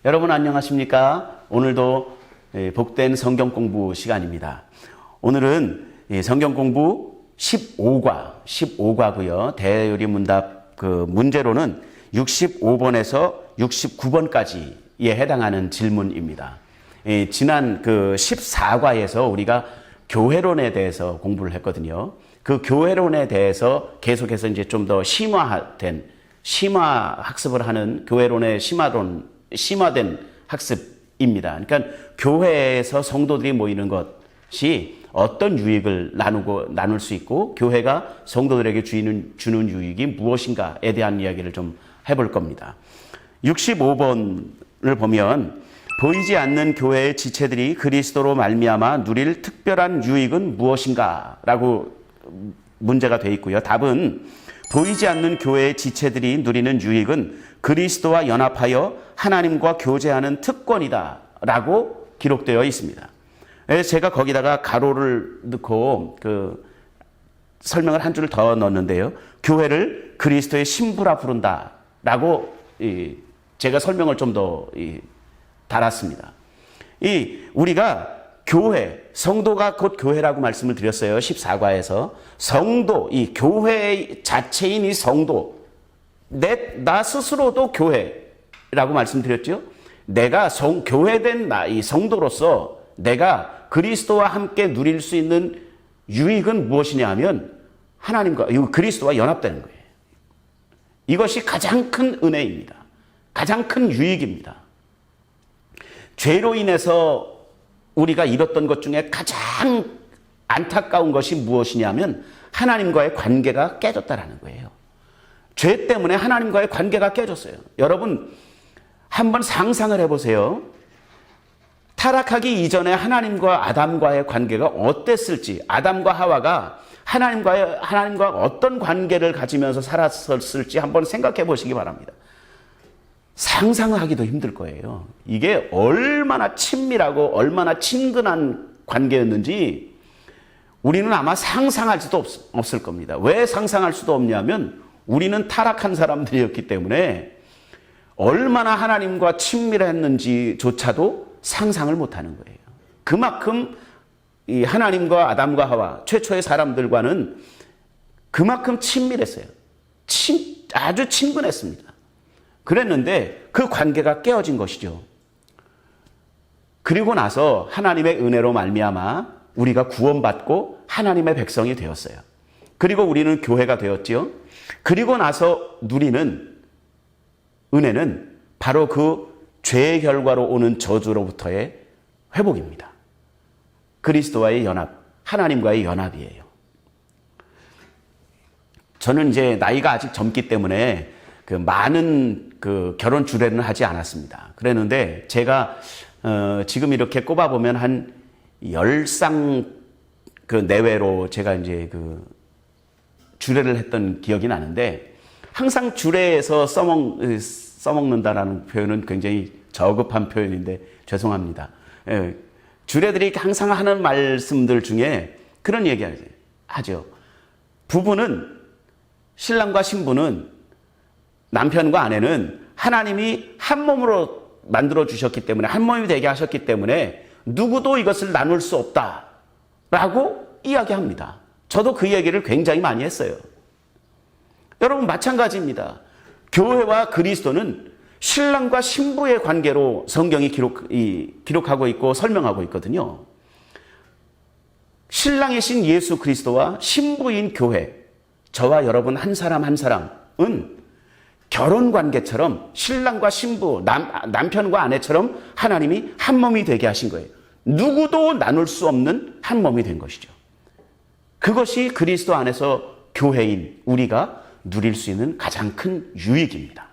여러분 안녕하십니까? 오늘도 복된 성경 공부 시간입니다. 오늘은 성경 공부 15과고요. 대요리문답 그 문제로는 65번에서 69번까지에 해당하는 질문입니다. 지난 그 14과에서 우리가 교회론에 대해서 공부를 했거든요. 그 교회론에 대해서 계속해서 이제 좀 더 심화 학습을 하는 교회론의 심화된 학습입니다. 그러니까 교회에서 성도들이 모이는 것이 어떤 유익을 나눌 수 있고 교회가 성도들에게 주는 유익이 무엇인가에 대한 이야기를 좀 해볼 겁니다. 65번을 보면 보이지 않는 교회의 지체들이 그리스도로 말미암아 누릴 특별한 유익은 무엇인가? 라고 문제가 되어 있고요. 답은 보이지 않는 교회의 지체들이 누리는 유익은 그리스도와 연합하여 하나님과 교제하는 특권이다 라고 기록되어 있습니다. 제가 거기다가 가로를 넣고 그 설명을 한 줄 더 넣었는데요. 교회를 그리스도의 신부라 부른다 라고 제가 설명을 좀 더 달았습니다. 우리가 교회, 성도가 곧 교회라고 말씀을 드렸어요. 14과에서. 성도, 이 교회 자체인 이 성도, 나 스스로도 교회라고 말씀드렸죠. 내가 교회된 이 성도로서 내가 그리스도와 함께 누릴 수 있는 유익은 무엇이냐 하면 하나님과, 그리스도와 연합되는 거예요. 이것이 가장 큰 은혜입니다. 가장 큰 유익입니다. 죄로 인해서 우리가 잃었던 것 중에 가장 안타까운 것이 무엇이냐면 하나님과의 관계가 깨졌다라는 거예요. 죄 때문에 하나님과의 관계가 깨졌어요. 여러분 한번 상상을 해보세요. 타락하기 이전에 하나님과 아담과의 관계가 어땠을지, 아담과 하와가 하나님과 어떤 관계를 가지면서 살았을지 한번 생각해 보시기 바랍니다. 상상하기도 힘들 거예요. 이게 얼마나 친밀하고 얼마나 친근한 관계였는지 우리는 아마 상상할 수도 없을 겁니다. 왜 상상할 수도 없냐면 우리는 타락한 사람들이었기 때문에 얼마나 하나님과 친밀했는지조차도 상상을 못하는 거예요. 그만큼 이 하나님과 아담과 하와 최초의 사람들과는 그만큼 친밀했어요. 아주 친근했습니다. 그랬는데 그 관계가 깨어진 것이죠. 그리고 나서 하나님의 은혜로 말미암아 우리가 구원받고 하나님의 백성이 되었어요. 그리고 우리는 교회가 되었죠. 그리고 나서 누리는 은혜는 바로 그 죄의 결과로 오는 저주로부터의 회복입니다. 그리스도와의 연합, 하나님과의 연합이에요. 저는 이제 나이가 아직 젊기 때문에 그 많은 그 결혼 주례는 하지 않았습니다. 그랬는데 제가 지금 이렇게 꼽아보면 한 10상 그 내외로 제가 이제 그 주례를 했던 기억이 나는데 항상 주례에서 써먹는다라는 표현은 굉장히 저급한 표현인데 죄송합니다. 주례들이 항상 하는 말씀들 중에 그런 얘기 하죠. 부부는, 신랑과 신부는, 남편과 아내는 하나님이 한 몸으로 만들어 주셨기 때문에, 한 몸이 되게 하셨기 때문에 누구도 이것을 나눌 수 없다라고 이야기합니다. 저도 그 얘기를 굉장히 많이 했어요. 여러분 마찬가지입니다. 교회와 그리스도는 신랑과 신부의 관계로 성경이 기록하고 있고 설명하고 있거든요. 신랑이신 예수 그리스도와 신부인 교회, 저와 여러분 한 사람 한 사람은 결혼 관계처럼 신랑과 신부, 남편과 아내처럼 하나님이 한 몸이 되게 하신 거예요. 누구도 나눌 수 없는 한 몸이 된 것이죠. 그것이 그리스도 안에서 교회인 우리가 누릴 수 있는 가장 큰 유익입니다.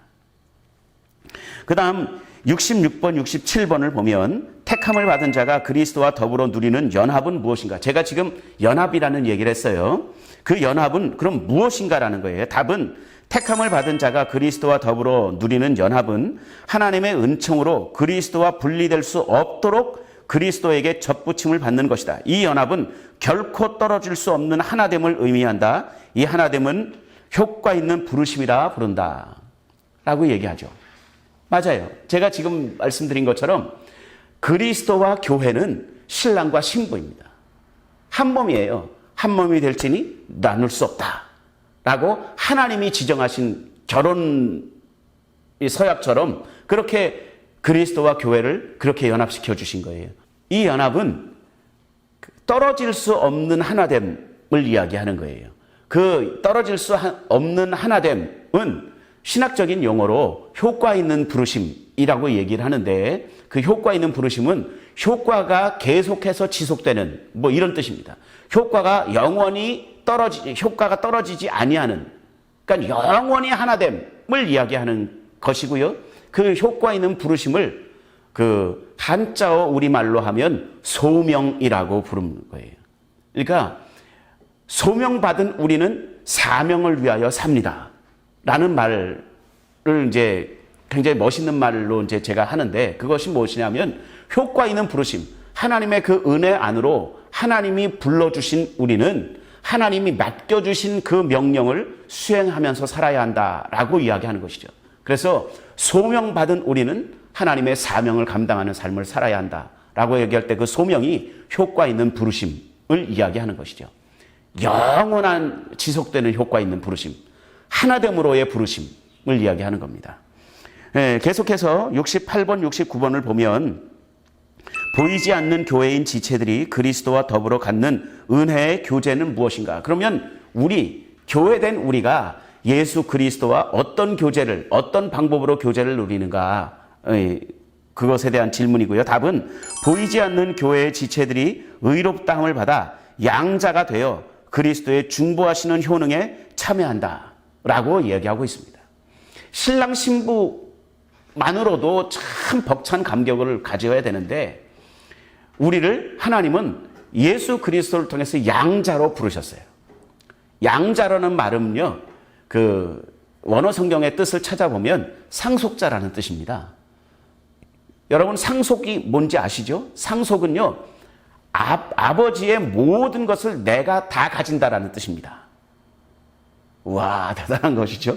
그 다음 66번, 67번을 보면 택함을 받은 자가 그리스도와 더불어 누리는 연합은 무엇인가? 제가 지금 연합이라는 얘기를 했어요. 그 연합은 그럼 무엇인가라는 거예요. 답은 택함을 받은 자가 그리스도와 더불어 누리는 연합은 하나님의 은총으로 그리스도와 분리될 수 없도록 그리스도에게 접붙임을 받는 것이다. 이 연합은 결코 떨어질 수 없는 하나됨을 의미한다. 이 하나됨은 효과 있는 부르심이라 부른다 라고 얘기하죠. 맞아요. 제가 지금 말씀드린 것처럼 그리스도와 교회는 신랑과 신부입니다. 한 몸이에요. 한 몸이 될지니 나눌 수 없다 라고 하나님이 지정하신 결혼 서약처럼 그렇게 그리스도와 교회를 그렇게 연합시켜 주신 거예요. 이 연합은 떨어질 수 없는 하나됨을 이야기하는 거예요. 그 떨어질 수 없는 하나됨은 신학적인 용어로 효과 있는 부르심이라고 얘기를 하는데, 그 효과 있는 부르심은 효과가 계속해서 지속되는 뭐 이런 뜻입니다. 효과가 영원히 효과가 떨어지지 아니하는, 그러니까 영원히 하나됨을 이야기하는 것이고요. 그 효과 있는 부르심을 그 한자어 우리말로 하면 소명이라고 부르는 거예요. 그러니까 소명받은 우리는 사명을 위하여 삽니다 라는 말을 이제 굉장히 멋있는 말로 이제 제가 하는데, 그것이 무엇이냐면 효과 있는 부르심, 하나님의 그 은혜 안으로 하나님이 불러주신 우리는 하나님이 맡겨주신 그 명령을 수행하면서 살아야 한다라고 이야기하는 것이죠. 그래서 소명받은 우리는 하나님의 사명을 감당하는 삶을 살아야 한다라고 얘기할 때 그 소명이 효과 있는 부르심을 이야기하는 것이죠. 영원한 지속되는 효과 있는 부르심, 하나됨으로의 부르심을 이야기하는 겁니다. 계속해서 68번, 69번을 보면 보이지 않는 교회인 지체들이 그리스도와 더불어 갖는 은혜의 교제는 무엇인가? 그러면 교회된 우리가 예수 그리스도와 어떤 교제를, 어떤 방법으로 교제를 누리는가? 그것에 대한 질문이고요. 답은 보이지 않는 교회의 지체들이 의롭다함을 받아 양자가 되어 그리스도의 중보하시는 효능에 참여한다라고 이야기하고 있습니다. 신랑 신부만으로도 참 벅찬 감격을 가져야 되는데, 우리를 하나님은 예수 그리스도를 통해서 양자로 부르셨어요. 양자라는 말은요, 그 원어 성경의 뜻을 찾아보면 상속자라는 뜻입니다. 여러분, 상속이 뭔지 아시죠? 상속은요, 아버지의 모든 것을 내가 다 가진다라는 뜻입니다. 와, 대단한 것이죠?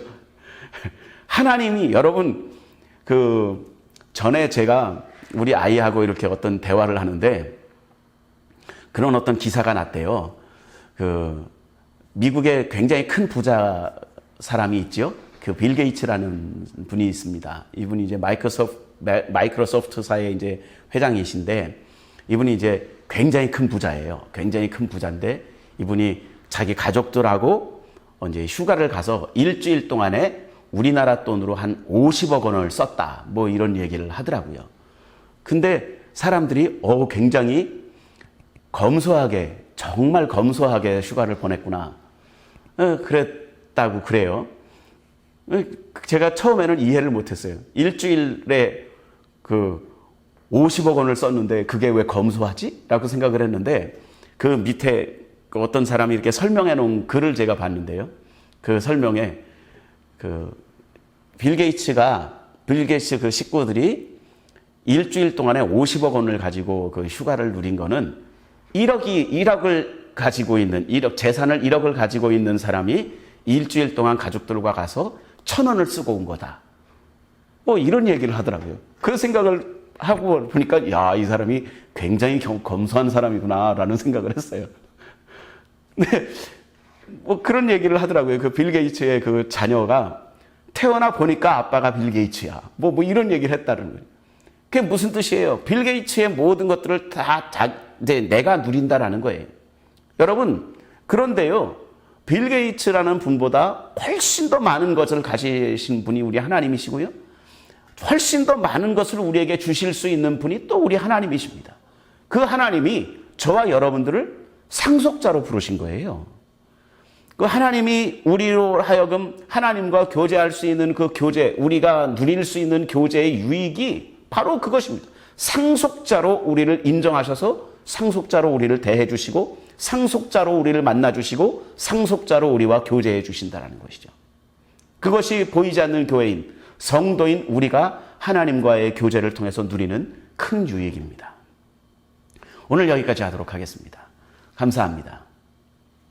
하나님이, 여러분, 전에 제가 우리 아이하고 이렇게 어떤 대화를 하는데 그런 어떤 기사가 났대요. 미국에 굉장히 큰 부자 사람이 있죠. 그 빌 게이츠라는 분이 있습니다. 이분이 이제 마이크로소프트사의 이제 회장이신데, 이분이 이제 굉장히 큰 부자예요. 굉장히 큰 부자인데, 이분이 자기 가족들하고 이제 휴가를 가서 일주일 동안에 우리나라 돈으로 한 50억 원을 썼다, 뭐 이런 얘기를 하더라고요. 근데 사람들이 굉장히 검소하게, 정말 검소하게 휴가를 보냈구나, 그랬다고 그래요. 제가 처음에는 이해를 못했어요. 일주일에 50억 원을 썼는데 그게 왜 검소하지? 라고 생각을 했는데, 그 밑에 어떤 사람이 이렇게 설명해 놓은 글을 제가 봤는데요. 그 설명에 빌 게이츠 그 식구들이 일주일 동안에 50억 원을 가지고 그 휴가를 누린 거는 1억을 가지고 있는, 재산을 1억을 가지고 있는 사람이 일주일 동안 가족들과 가서 1,000원을 쓰고 온 거다, 뭐 이런 얘기를 하더라고요. 그 생각을 하고 보니까, 야, 이 사람이 굉장히 검소한 사람이구나 라는 생각을 했어요. 네, 뭐 그런 얘기를 하더라고요. 그 빌 게이츠의 그 자녀가 태어나 보니까 아빠가 빌 게이츠야, 뭐 이런 얘기를 했다는 거예요. 그게 무슨 뜻이에요? 빌 게이츠의 모든 것들을 다 이제 내가 누린다라는 거예요. 여러분, 그런데요, 빌 게이츠라는 분보다 훨씬 더 많은 것을 가지신 분이 우리 하나님이시고요, 훨씬 더 많은 것을 우리에게 주실 수 있는 분이 또 우리 하나님이십니다. 그 하나님이 저와 여러분들을 상속자로 부르신 거예요. 그 하나님이 우리로 하여금 하나님과 교제할 수 있는 그 교제, 우리가 누릴 수 있는 교제의 유익이 바로 그것입니다. 상속자로 우리를 인정하셔서 상속자로 우리를 대해 주시고, 상속자로 우리를 만나 주시고, 상속자로 우리와 교제해 주신다는 것이죠. 그것이 보이지 않는 교회인, 성도인 우리가 하나님과의 교제를 통해서 누리는 큰 유익입니다. 오늘 여기까지 하도록 하겠습니다. 감사합니다.